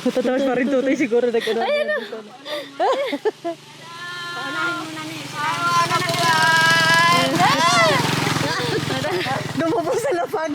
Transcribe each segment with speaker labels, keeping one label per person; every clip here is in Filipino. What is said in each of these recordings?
Speaker 1: Matatawas pa rin tutoy siguro na gano'n. Ayun na.
Speaker 2: Paunahin mo na niya.
Speaker 1: Dumubo sa lapag.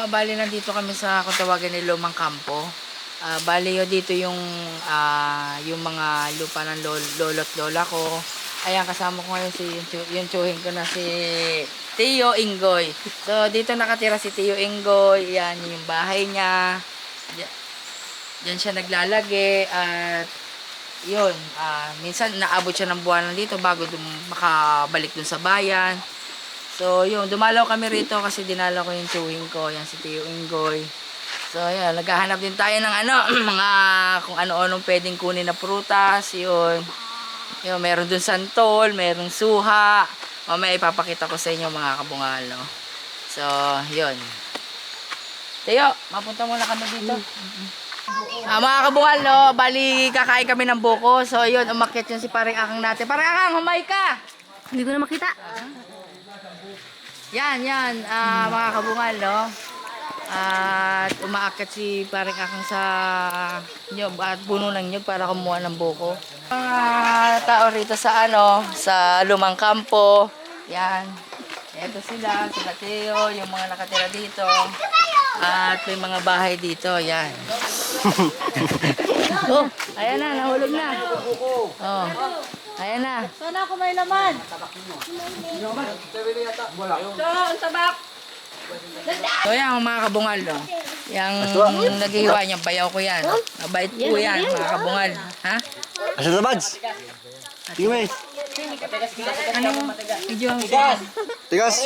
Speaker 3: Bali nandito kami sa kung tawagan ni Lumang Kampo. Bali dito yung mga lupa ng lolo't lola ko. Ayan, kasama ko ngayon yung tsuhin ko na si Tio Ingoy. So dito nakatira si Tio Ingoy. Yan yung bahay niya. Diyan siya naglalagi at yun, minsan naabot siya ng buwan dito bago makabalik dun sa bayan. So, yun, dumalaw kami rito kasi dinalaw ko yung tsuhin ko, yan si Tio Ingoy. So, yan, naghahanap din tayo ng mga kung ano-anong pwedeng kunin na prutas, yun. Yun, meron dun santol, meron suha. Mamaya ipapakita ko sa inyo mga kabungalo. So, yun. Tio, mapunta muna kami dito. Mga kabungalo, bali kakain kami ng buko. So, yun, umakyat yun si Paring Akang natin. Paring Akang, humay ka!
Speaker 2: Hindi ko na makita.
Speaker 3: Yan, mga kabungal, no? At umaakyat si Paring Akang sa nyog at puno ng nyog para kumuha ng buko. Mga tao rito sa sa Lumang Kampo. Yan. Ito sila Teo, yung mga nakatira dito. At may mga bahay dito, yan. Oh, ayan na, nahulog na. Oh. Ayan na.
Speaker 2: Sana ako may laman.
Speaker 3: So yan mga kabungal, no? Yung naghihiwa niyang bayaw ko yan. Mabait po yan mga kabungal. Ha?
Speaker 4: Asa na bads? Sige may.
Speaker 3: Ano? Medyo
Speaker 4: Tigas.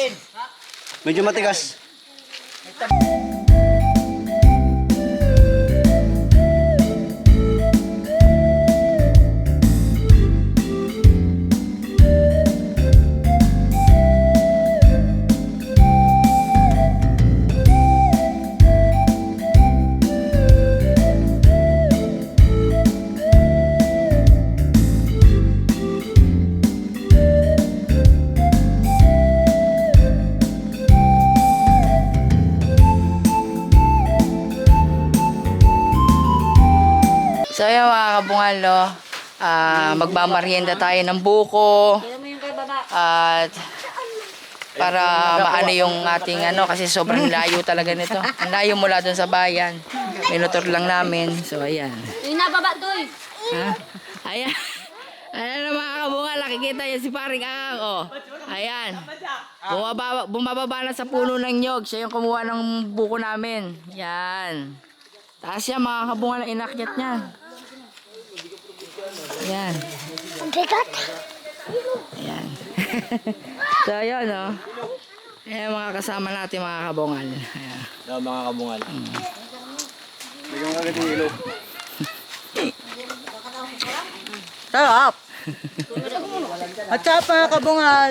Speaker 4: Medyo matigas.
Speaker 3: So ayan mga kabungalo, magmamarienda tayo ng buko. At para maano yung ating kasi sobrang layo talaga nito. Ang layo mula dun sa bayan. Minutor lang namin. So ayan.
Speaker 2: Yung nababa doy.
Speaker 3: Ayan. Ayan na mga kabungal, nakikita niyo si Paring Akang. Oh. Ayan. Bumababa na sa puno ng nyog. Siya yung kumuha ng buko namin. Yan. Taas siya mga kabungal ang inakyat niya. Ayan. Ayan. So, ayan, no? Ayan, mga kasama natin, mga kabungal. Ayan.
Speaker 4: Mga kabungal. Bigyan mo agad yung ilaw.
Speaker 1: Sarap. At sarap mga kabungal.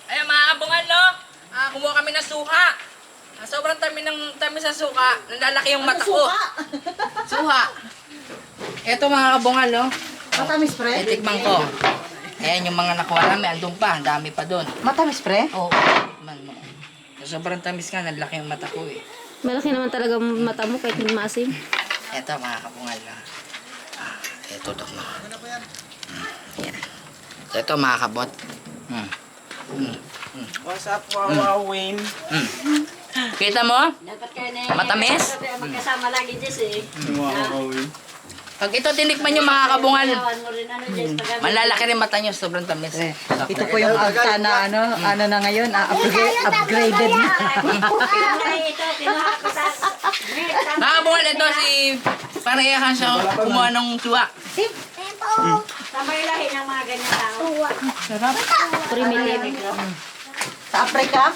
Speaker 3: Ayan, mga kabungal, no? Kumuha kami ng suha. Sobrang tamis sa suka. Nalalaki yung mata ko. Suha. Ito, mga kabungal, no?
Speaker 1: Matamis pre?
Speaker 3: Itikman ko. Ayan yung mga nakuha namin. Andun pa. Ang dami pa doon.
Speaker 1: Matamis pre?
Speaker 3: Oo. Tikman mo. Sobrang tamis nga. Nalalaki yung mata ko, eh.
Speaker 2: Malaki naman talaga mata mo kahit hindi maasim.
Speaker 3: Ito, mga kabungal, no? Ito, ito, mga. Yan. Ito, mga kabot.
Speaker 4: What's up, Wawawin?
Speaker 3: Kita mo?
Speaker 2: Dapat kayo na
Speaker 3: Matamis?
Speaker 2: magkasama lagi, Jess eh.
Speaker 4: Wawawin.
Speaker 3: Pag ito tinikman nyo, mga kabungal,
Speaker 2: Ayawan mo rin ano, Jess. Pag
Speaker 3: malalaki rin mata nyo. Sobrang tamis.
Speaker 1: Ito po yung agta na ano na ngayon, upgraded na.
Speaker 2: ito, kinuha ko sa...
Speaker 3: Mga kabungal, ito si parehan siya kumuha ng suwa.
Speaker 2: Sabay lahi ng mga ganyan tao.
Speaker 1: Primitive. Sa Africa?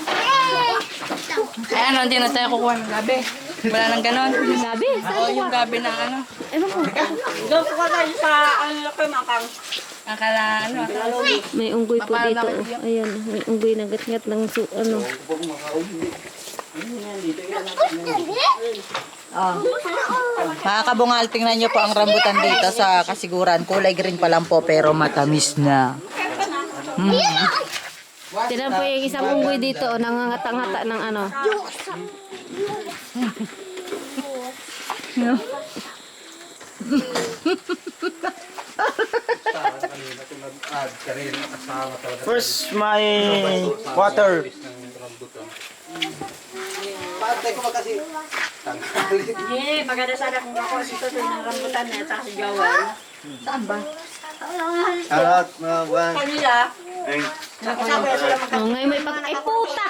Speaker 3: Ayan, hindi na tayo kukuha ng gabi. Wala nang ganon.
Speaker 2: Gabi?
Speaker 3: Oo, yung gabi ng ano.
Speaker 2: Ewan ko.
Speaker 1: Doon po tayo sa ano ko makang.
Speaker 3: Akala, ano.
Speaker 2: May unggoy po
Speaker 3: Paano
Speaker 2: dito.
Speaker 3: naman
Speaker 2: Oh. Ayan, may unggoy na gat-ngat ng ano.
Speaker 1: Mga kabungal, tingnan nyo po ang rambutan dito sa kasiguran. Kulay green pa lang po pero matamis na.
Speaker 2: Tinan po yung isang unggoy dito, oh, nangangata-ngata ng ano.
Speaker 4: First, my water.
Speaker 5: Eh, maganda sana kung ako dito ng rambutan na sa si Joel.
Speaker 1: Saan ba?
Speaker 4: Alat, mga buwan.
Speaker 5: Kanila, nakasama sila
Speaker 2: Oh, ngayon may pag... Ay, puta!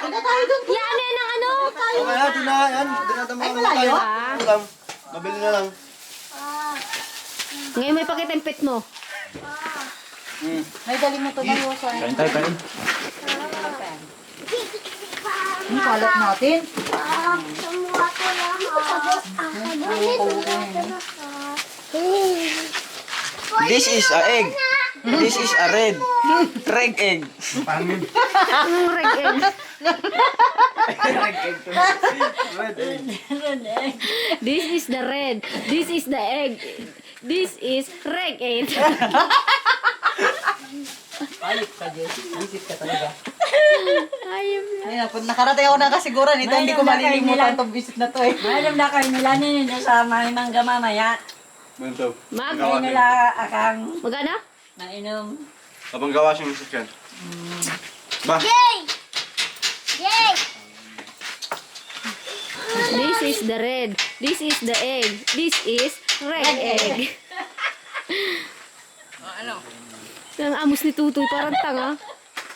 Speaker 2: Yan, yan ang ano!
Speaker 4: Okay na, di na, yan. Di na tama ang tayo. Ulam. Mabili na lang.
Speaker 2: Ngayon may pakitempit mo.
Speaker 1: May dali mo to na yosa.
Speaker 4: Kain tayo, kain.
Speaker 1: Ang kalat natin.
Speaker 4: This is a egg. This is a red. Reg egg.
Speaker 2: Anong reg-egg?
Speaker 4: Reg egg. Red egg.
Speaker 2: This is the red. This is the egg. This is reg-egg.
Speaker 1: Ayop ka, Jess. Visit ka talaga.
Speaker 2: Ayun.
Speaker 1: Ayun, pag nakarating ako ng kasiguran, ito hindi ko malilimutan itong visit na to eh.
Speaker 5: Mayroon na kayo nila ninyo sa mahimangga mamaya.
Speaker 4: Manto.
Speaker 2: Mag,
Speaker 5: Kayo nila akang
Speaker 2: magana?
Speaker 5: mainom.
Speaker 4: Abang gawa siyang sasyan. Ba?
Speaker 2: This is the red. This is the egg. This is reg-egg.
Speaker 3: Ano?
Speaker 2: Ang amos ni Tutoy, parang tanga.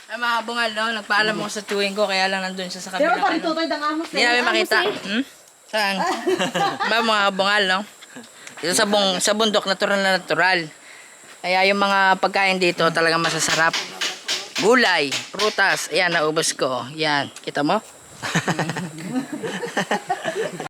Speaker 3: Ay, mga bungal, no? Nagpaalam ako sa tuwing ko, kaya lang nandun siya sa
Speaker 1: Pero
Speaker 3: kabila.
Speaker 1: pa rin tutoy ng amos
Speaker 3: Hindi namin makita. Saan? Ba, mga bungal, no? Dito sa bundok, natural na natural. Kaya yung mga pagkain dito talagang masasarap. Gulay, prutas, ayan, naubos ko. Yan, kita mo?